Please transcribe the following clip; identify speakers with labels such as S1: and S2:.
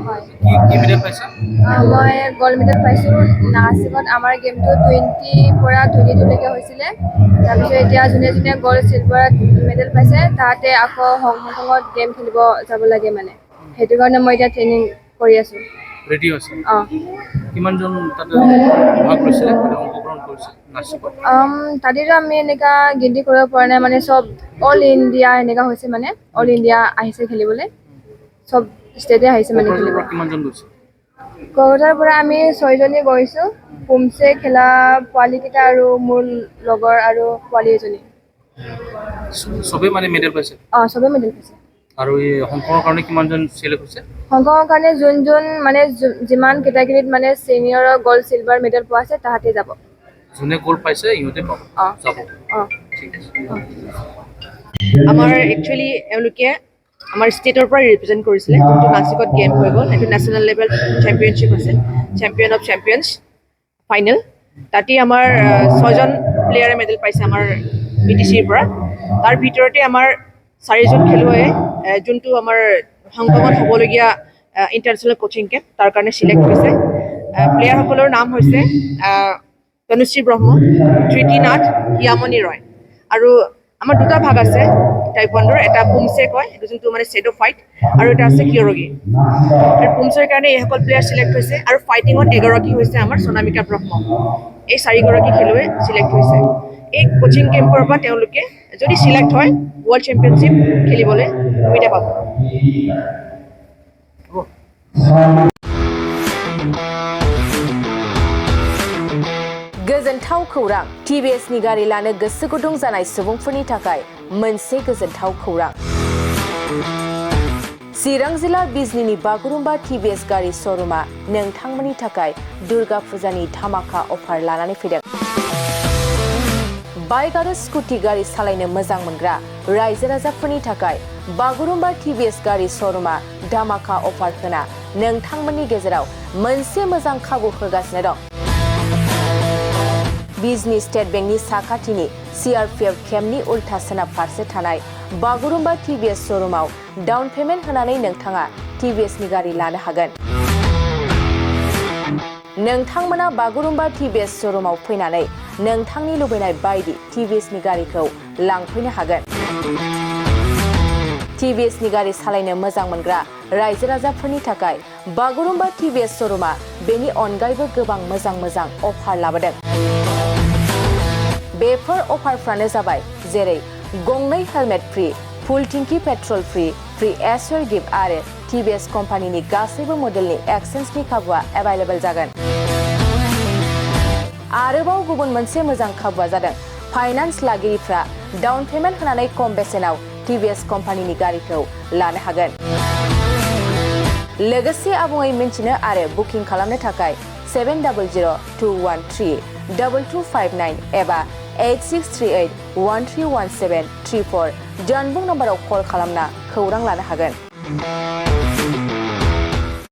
S1: হয়
S2: কি মেডেল পাইছা
S1: মই গোল্ড মেডেল পাইছোঁ নাচিকত আমাৰ গেমটো 20 পৰা 22 লৈকে হৈছিলে তাৰপিছত এতিয়া যোনে যোনে গোল্ড চিলভাৰত মেডেল পাইছে তাহাঁতে আকৌ হংকঙত গেম খেলিব যাব লাগে মানে সেইটো কাৰণে মই এতিয়া ট্ৰেইনিং কৰি আছোঁ
S2: ৰেডি আছে
S1: অঁ
S2: কিমানজন তাতে ভাগ লৈছিলে মানে অংশগ্ৰহণ কৰিছে নাচিকত
S1: তাতেতো আমি এনেকুৱা গিনতি কৰিব পৰা নাই মানে চব অল ইণ্ডিয়া এনেকুৱা হৈছে মানে অল ইণ্ডিয়া আহিছে খেলিবলৈ চব ষ্টেটে আহিছে মানে খেলিব
S2: কিমানজন গৈছে
S1: কলকাতাৰ পৰা আমি 6জনী গৈছোঁ পুমছে খেলা পোৱালীকেইটা আৰু মোৰ লগৰ আৰু পোৱালী এজনী
S2: সবে মানে মেডেল পাইছে
S1: চবে মেডেল পাইছে
S2: আৰু এই হংকঙৰ কাৰণে কিমানজন চিলেক্ট হৈছে
S1: হংকঙৰ কাৰণে যোন মানে যিমান কেটাগৰীত মানে ছিনিয়ৰৰ গ'ল্ড চিলভাৰ মেডেল পোৱা আছে তাহাঁতে যাব
S2: যোনে গ'ল্ড পাইছে ইহঁতে পাব যাব ঠিক আছে
S3: আমাৰ একচুয়ালি এওঁলোকে আমাৰ ষ্টেটৰ পৰা ৰিপ্ৰেজেণ্ট কৰিছিলে যোনটো নাচিকত গেম হৈ গ'ল এইটো নেশ্যনেল লেভেল চেম্পিয়নশ্বিপ আছিল চেম্পিয়ন অফ চেম্পিয়নছ ফাইনেল তাতে আমাৰ 6জন প্লেয়াৰে মেডেল পাইছে আমাৰ BTCৰ পৰা তাৰ ভিতৰতে আমাৰ 4জন খেলুৱৈয়ে যোনটো আমাৰ হংকঙত হ'বলগীয়া ইণ্টাৰনেশ্যনেল কোচিং কেম্প তাৰ কাৰণে চিলেক্ট হৈছে প্লেয়াৰসকলৰ নাম হৈছে তনুশ্ৰী ব্ৰহ্ম ধৃতি নাথ হিয়ামণি ৰয় আৰু আমাৰ দুটা ভাগ আছে টাইকোৱাণ্ডোৰ এটা পুমছে কয় এইটো যোনটো মানে শ্বেডো ফাইট আৰু এটা আছে কিয়ৰুগি আৰু পুমছেৰ কাৰণে এইসকল প্লেয়াৰ চিলেক্ট হৈছে আৰু ফাইটিঙত 11গৰাকী হৈছে আমাৰ সোনামিকা ব্ৰহ্ম এই 4গৰাকী খেলুৱৈ চিলেক্ট হৈছে এই কোচিং কেম্পৰ পৰা তেওঁলোকে যদি চিলেক্ট হয় ৱৰ্ল্ড চেম্পিয়নশ্বিপ খেলিবলৈ সুবিধা পাব
S4: गोजोनथाव खौरां TBS नि गारि लानो गोसो गुदुं जानाय सुबुंफोरनि थाखाय मोनसे गोजोनथाव खौरां चिरां जिल्ला बिजनीनि बागुरुम्बा TBS गारि श'रुमा नोंथांमोननि थाखाय दुर्गा फुजानि धामाका अफार लानानै फैदों बाइक आरो स्कुटि गारि सालायनो मोजां मोनग्रा रायजो राजाफोरनि थाखाय बागुरुम्बा TBS गारि श'रुमा धामाका अफार होना नोंथांमोननि गेजेराव मोनसे मोजां खाबु होगासिनो दं बिजनी स्टेट बेंकनि साखाथिनि CRPF केम्पनि उल्था सोनाब फारसे थानाय बागुरुम्बा TBS श'रुमाव डाउन पेमेन्ट होनानै नोंथाङा TBS नि गारि लानो हागोन नोंथांमोना बागुरुम्बा TBS श'रुमाव फैनानै नोंथांनि लुबैनाय बायदि TBS नि गारिखौ लांफैनो हागोन TBS नि गारि सालायनो मोजां मोनग्रा रायजो राजाफोरनि थाखाय बागुरुम्बा TBS श'रुमा बेनि अनगायैबो गोबां मोजां अफार लाबोदों बेफोर अफारफ्रानो जाबाय जेरै गंनै हेलमेट फ्रि फुल टिंकी पेट्रल फ्रि एसवेल गिफ्ट आरो TBS कम्पानिनि गासैबो मडेलनि एक्सचेन्जनि खाबुआ एभेलेबल जागोन आरोबाव गुबुन मोनसे मोजां खाबुआ जादों फाइनान्स लागिरिफ्रा डाउन पेमेन्ट होनानै खम बेसेनाव TBS कम्पानिनि गारिखौ लानो हागोन लोगोसे आबुङै मिन्थिनो आरो बुकिं खालामनो थाखाय 7002132259 एबा 8638131734 जानबुं नम्बराव कल खालामना खौरां लानो हागोन